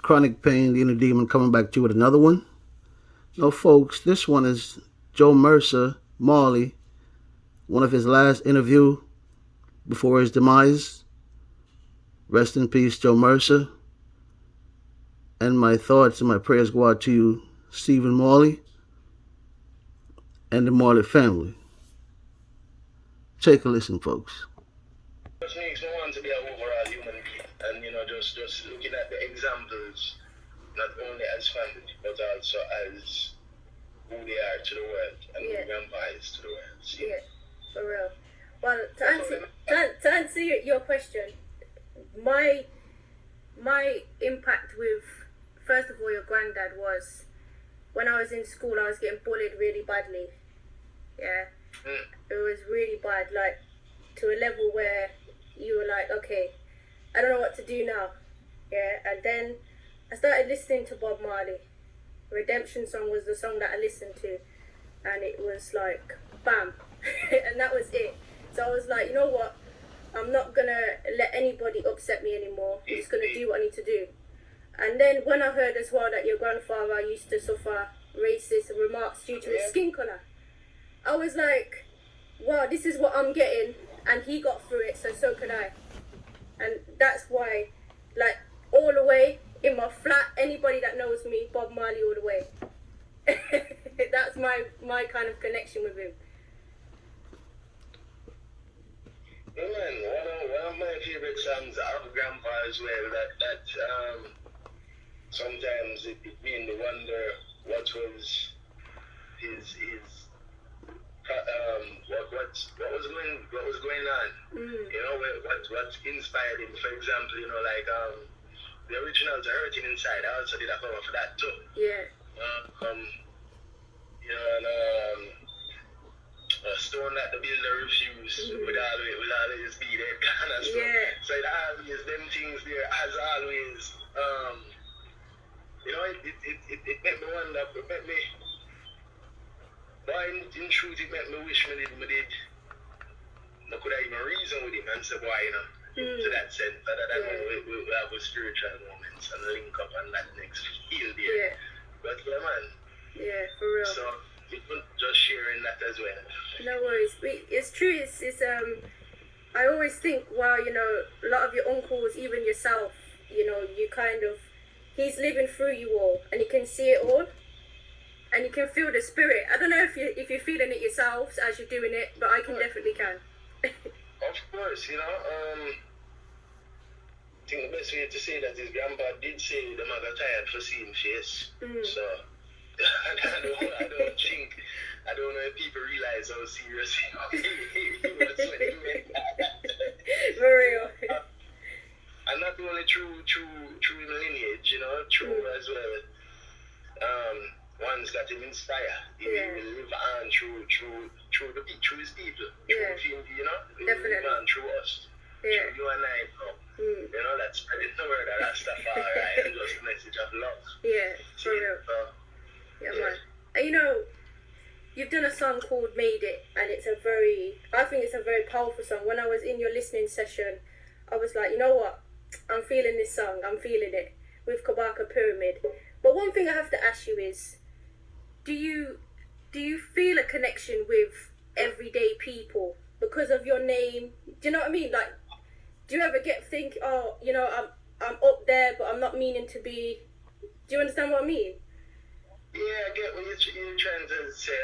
Chronic Pain, the Inner Demon, coming back to you with another one. No, folks, this one is Joe Mersa, Marley, one of his last interview before his demise. Rest in peace, Joe Mersa. And my thoughts and my prayers go out to you, Stephen Marley, and the Marley family. Take a listen, folks. Just makes me want to be an overall human being, and just looking at the examples, not only as family, but also as who they are to the world and who grandpa is to the world. See? Yeah, for real. Well, to answer your question, my impact with, first of all, your granddad was when I was in school, I was getting bullied really badly. Yeah, It was really bad, like to a level where you were like, okay, I don't know what to do now. Yeah, and then I started listening to Bob Marley. Redemption Song was the song that I listened to, and it was like bam, and that was it. So I was like, you know what, I'm not gonna let anybody upset me anymore. I'm just gonna do what I need to do. And then when I heard as well that your grandfather used to suffer racist remarks due to his skin color, I was like, wow, this is what I'm getting, and he got through it, so could I. And that's why, like, all the way in my flat, anybody that knows me, Bob Marley all the way. That's my kind of connection with him. Yeah, man, one of my favorite songs of Grandpa as well, that sometimes it made me wonder what was his what was going on. What inspired him. For example, like the original to Hurting Inside, I also did a cover for that too. Yeah. Stone that the builder refused will always be there kind of stuff. Yeah. So it always them things there as always. It made me wonder, it made me, why in truth it made me wish me did I could have even reason with him and say why, to that sense, other than when we have a spiritual moments and link up on that next field there. Yeah. But yeah, man. Yeah, for real. So people just sharing that as well. No worries. It's true. It's I always think, wow, a lot of your uncles, even yourself, you kind of, he's living through you all, and you can see it all, and you can feel the spirit. I don't know if you're feeling it yourselves as you're doing it, but I can definitely can. Of course, I think the best way to say that is Grandpa did say the mother tired for seeing face. So I don't know if people realize how serious he was when he meant that. For real. And not only true in lineage, true as well. One's got him inspire. He will live on through his people. Through him, Definitely. Live on through us. Yeah. Through you and I now. That's spreading the word of Rastafari and just a message of love. Yeah, for real. Yeah, man. And you've done a song called Made It, and I think it's a very powerful song. When I was in your listening session, I was like, you know what? I'm feeling this song. I'm feeling it with Kabaka Pyramid. But one thing I have to ask you is, do you feel a connection with everyday people because of your name? Do you know what I mean? Like, do you ever think, oh, I'm up there, but I'm not meaning to be? Do you understand what I mean? Yeah, I get what you're trying to say.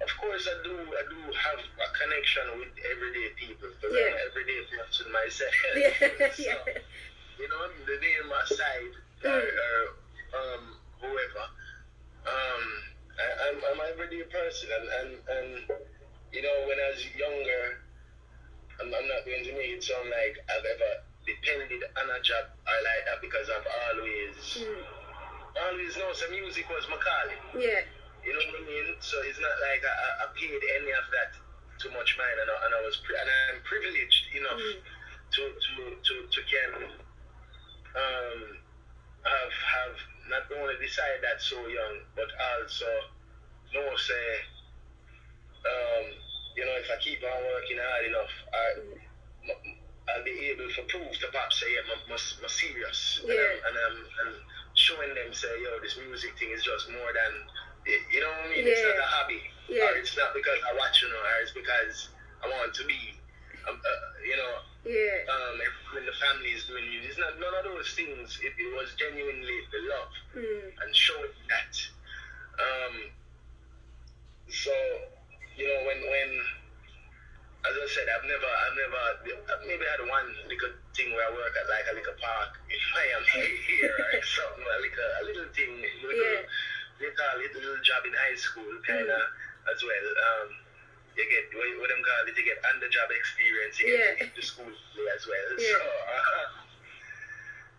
Of course, I do have a connection with everyday people, because I'm an everyday person myself. So, the name aside, or whoever, I'm an everyday person, and when I was younger, I'm not going to make it sound like I've ever depended on a job or like that, because I've always known some music was my calling. Yeah. You know what I mean? So it's not like I paid any of that too much mind, and I'm privileged enough to can have not only decided that so young, but also know say if I keep on working hard enough, I'll be able to prove to Pops say, yeah, I'm serious. Yeah. And showing them say, yo, this music thing is just more than, you know what I mean? Yeah. It's not a hobby. Yeah. Or it's not because I watch, you know, or it's because I want to be, you know, Yeah. when the family is doing it. It's not none of those things. It was genuinely the love and showing that. So, you know, when as I said, I've maybe had one little thing where I work at like a little park if I am here or something, a little thing, they call it a little job in high school, kind of as well. You get what them call it, you get on the job experience, you get to school as well. Yeah. So,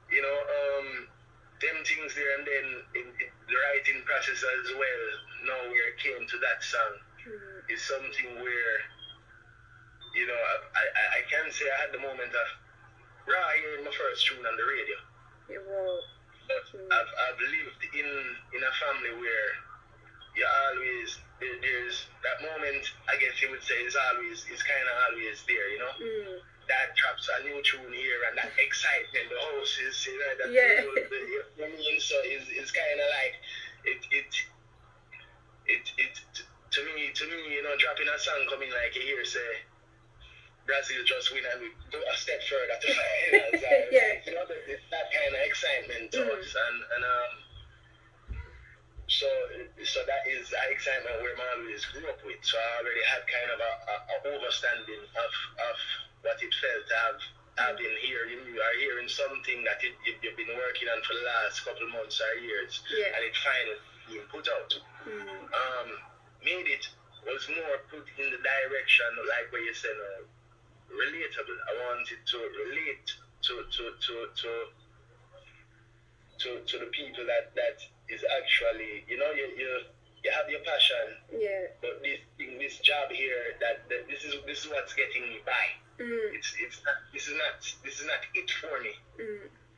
you know, them things there, and then in the writing process as well. Now where it came to that song is something where, you know, I can say I had the moment of hearing my first tune on the radio. Yeah, wow. But I've lived in a family where you always there's that moment. I guess you would say is kind of always there. You know, that drops a new tune here and that excitement. The house is, you know, that the so is kind of like it to me, you know, dropping a song coming like you hear say Brazil just win and we go a step further to finals. You know, it's that kind of excitement to us, and so that is the excitement where Marley grew up with. So I already had kind of a overstanding of what it felt to have been here. You are hearing something that you've been working on for the last couple of months or years, and it finally being put out. Made it was more put in the direction like where you said relatable. I wanted to relate to the people that is actually, you know, you have your passion, but this job here that this is what's getting me by. This is not it for me,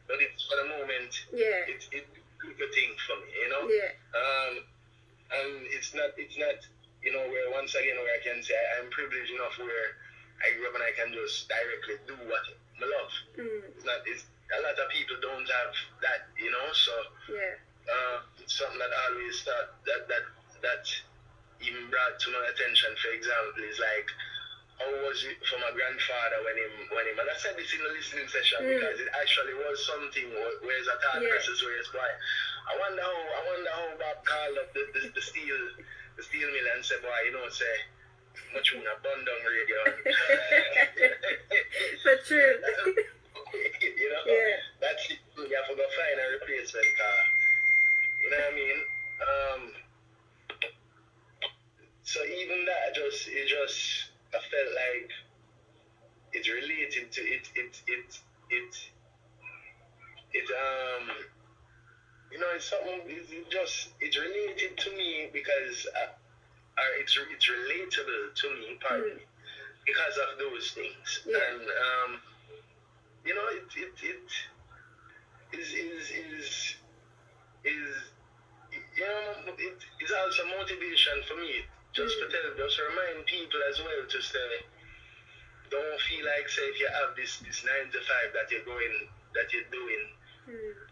but it's for the moment. It's a good thing for me, you know. And it's not, you know, where once again where I can say I'm privileged enough where I grew up and I can just directly do what I love. It's a lot of people don't have that, you know. So it's something that I always thought that even brought to my attention. For example, is like how was it for my grandfather when him and I said this in the listening session because it actually was something where it's a thought process where it's why I wonder how Bob called up the steel mill and said, boy, you know, say much when a bun down radio. For true. You know, that's it. You have to go find a replacement car. You know what I mean? So even that I felt like it's related to it you know, it's something, it's related to me because it's relatable to me partly because of those things. And you know, it is you know, it is also motivation for me just to remind people as well to say, don't feel like say if you have this 9 to 5 that you're doing,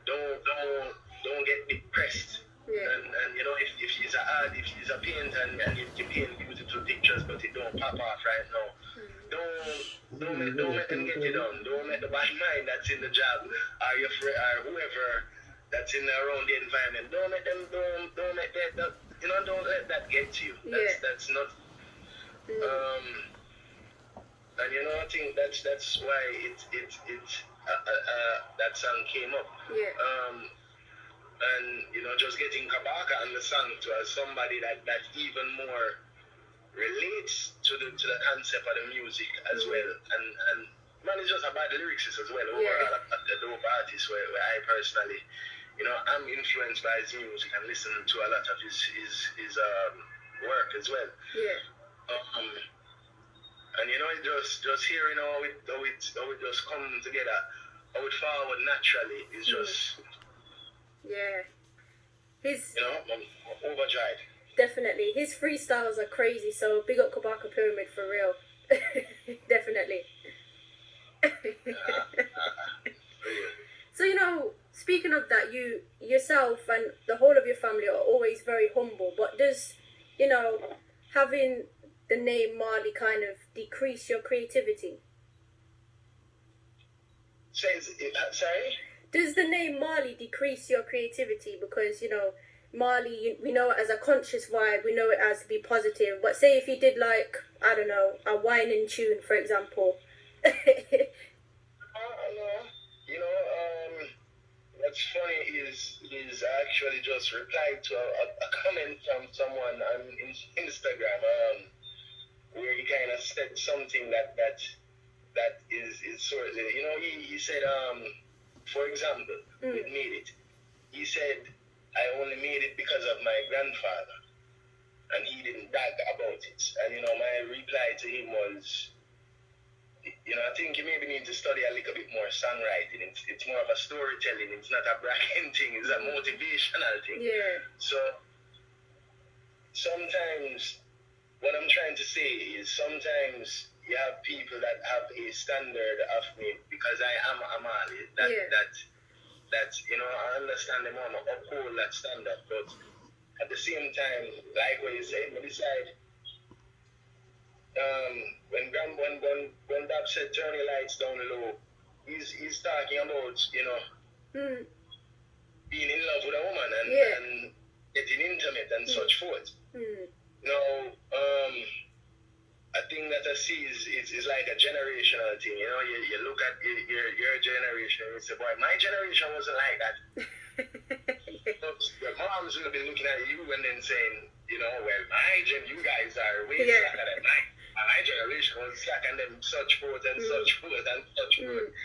don't get depressed. And you know, if it's a paint and you paint beautiful pictures but it don't pop off right now, don't let them get you down. Don't let the bad mind that's in the job or your friend or whoever that's in around the environment, don't let that you know, don't let that get to you. That's not and you know, I think that's why that song came up. And you know, just getting Kabaka on the song to somebody that even more relates to the concept of the music as well. And man, it's just about the lyrics as well. Overall, the dope artist where I personally, you know, I'm influenced by his music and listen to a lot of his work as well. And you know, it just hearing how it just come together, how it forward naturally is just his, you know, I'm overjoyed. Definitely, his freestyles are crazy. So big up Kabaka Pyramid for real. Definitely. So, you know, speaking of that, you yourself and the whole of your family are always very humble. But does, you know, having the name Marley kind of decrease your creativity? Sorry? Does the name Marley decrease your creativity? Because, you know, Marley, we know it as a conscious vibe, we know it as to be positive. But say if you did, like, I don't know, a whining tune, for example. No. You know, what's funny is I actually just replied to a comment from someone on Instagram, where he kind of said something that is sort of, you know, he said, for example, with Made It, he said, I only made it because of my grandfather, and he didn't brag about it. And, you know, my reply to him was, you know, I think you maybe need to study a little bit more songwriting. It's more of a storytelling. It's not a bragging thing. It's a motivational thing. Yeah. So sometimes what I'm trying to say is sometimes you have people that have a standard of me because I am a Marley. That you know, I understand them want to uphold that standard, but at the same time, like what you said, we decide. When Dab said turn your lights down low, he's talking about, you know, being in love with a woman and getting intimate and such forth. Now, I think that I see is like a generational thing. You know, you look at your generation and you say, boy, my generation wasn't like that. The moms will be looking at you and then saying, you know, well, you guys are way slacker than mine. My generation was slack and then such forth and such forth and such forth.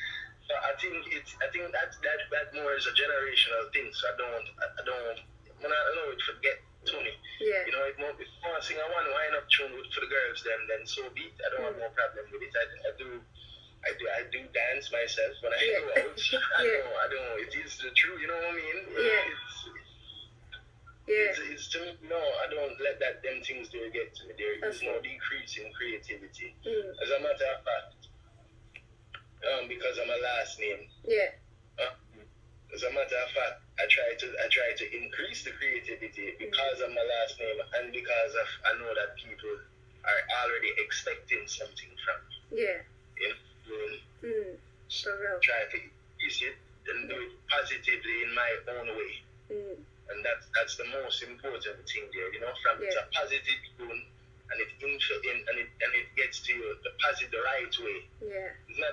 So I think that more is a generational thing. So I don't forget Tony. Yeah. You know, if more before I sing a one wind up tune for the girls then so be it. I don't have no problem with it. I do dance myself when I go out. I don't it is the truth, you know what I mean? It's to me, no, I don't let them things there get to me. There is no decrease in creativity. As a matter of fact, because of my last name. Yeah. As a matter of fact, I try to increase the creativity because of my last name and because of I know that people are already expecting something from me. Yeah. You know? For real. Try to increase it and do it positively in my own way. And that's the most important thing there, you know, from it's a positive tune and it gets to you the right way. Yeah. It's not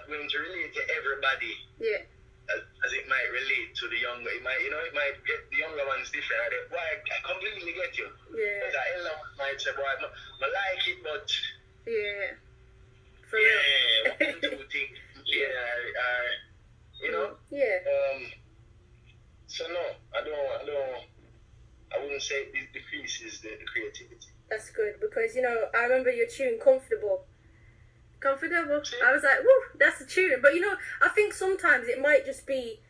going to relate to everybody. Yeah. As it might relate to the younger, it might get the younger ones different. I completely get you. Yeah. But the elder ones might say, boy, I like it, but for real. One, two things, you know. Yeah. So no, I wouldn't say it decreases the creativity. That's good because, you know, I remember your tune Comfortable. I was like, woo, that's a tune. But, you know, I think sometimes it might just be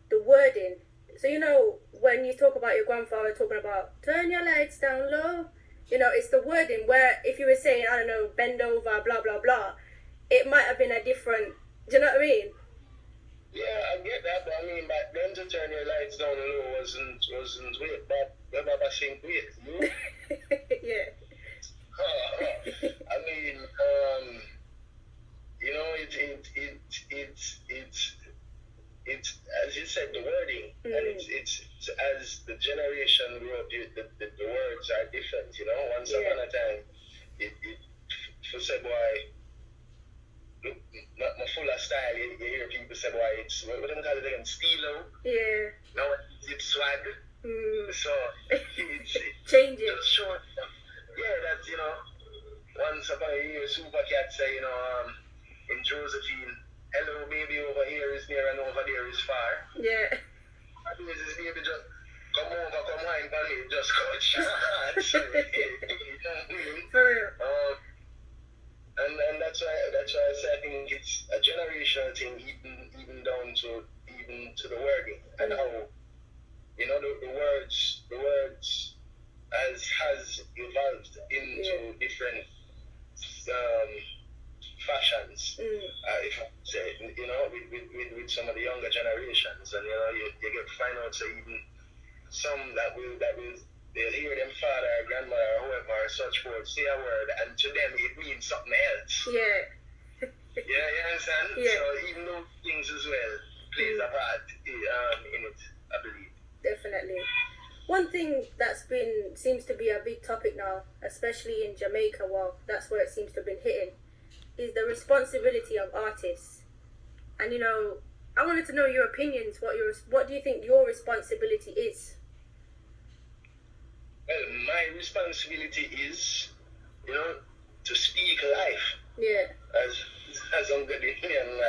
the wording. So, you know, when you talk about your grandfather talking about turn your lights down low, you know, it's the wording where if you were saying, I don't know, bend over, blah, blah, blah, it might have been a different, do you know what I mean? Yeah, I get that, but I mean, back then to turn your lights down low wasn't weird, but I think weird, you know? Yeah. I mean, you know, it's as you said, the wording, and it's as the generation grew up, the words are different, you know. Once upon a time, it for say boy, look, not full of style. You hear people say boy, it's what do they call it again, stilo. Yeah. Now it's swag. So it's changing. Just short. Yeah, that's, you know, once upon a year, Super Cat say, you know, in Josephine, hello baby, over here is near and over there is far. Yeah. I think this baby just come wine for me, just cut short. For real. And that's why I say I think it's a generational thing, even down to the wording and how, you know, the words has evolved into different fashions. If I say, you know, with some of the younger generations, and you know, you get to find out so even some that will they'll hear them father or grandmother or whoever or such forth say a word, and to them it means something else. Yeah. Yeah, you understand? Yeah. So even those things as well plays a part in it, I believe. Definitely. One thing seems to be a big topic now, especially in Jamaica, well, that's where it seems to have been hitting, is the responsibility of artists. And you know, I wanted to know your opinions. What do you think your responsibility is? Well, my responsibility is, you know, to speak life. Yeah. As I'm good in here and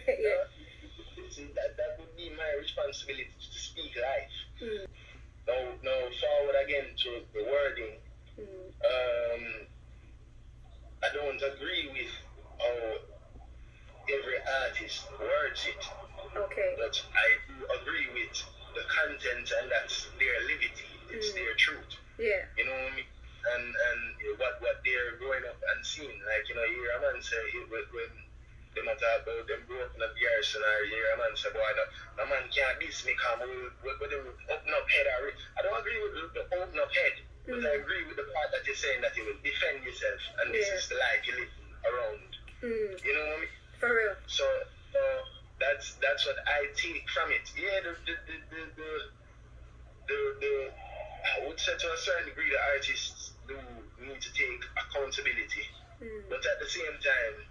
Yeah. That would be my responsibility to speak life. Mm. Now forward again to the wording. I don't agree with how every artist words it. Okay. But I do agree with the content, and that's their liberty. It's their truth. Yeah. You know what I mean? And what they're growing up and seeing. Like, you know, you hear a man say when them a talk about them grew up in a garrison, or you hear a man say, boy, no man can't diss me because with them open up head. I don't agree with the open up head, but I agree with the part that you're saying that you will defend yourself, and this is the life you live around. You know what I mean? For real. So that's what I take from it. Yeah, I would say to a certain degree the artists do need to take accountability. But at the same time,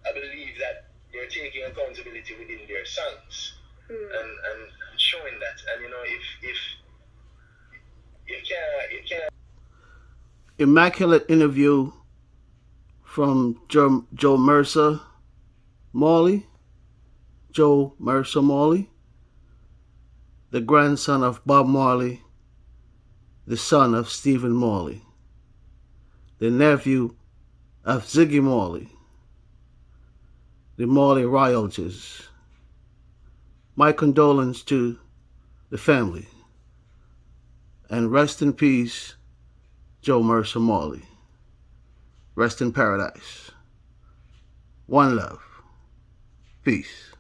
I believe that they're taking accountability within their songs and showing that. And you know, if you can't Immaculate interview from Joe Mersa Marley. Joe Mersa Marley, the grandson of Bob Marley, the son of Stephen Marley, the nephew of Ziggy Marley, the Marley royalties. My condolence to the family, and rest in peace, Joe Mersa Marley. Rest in paradise. One love. Peace.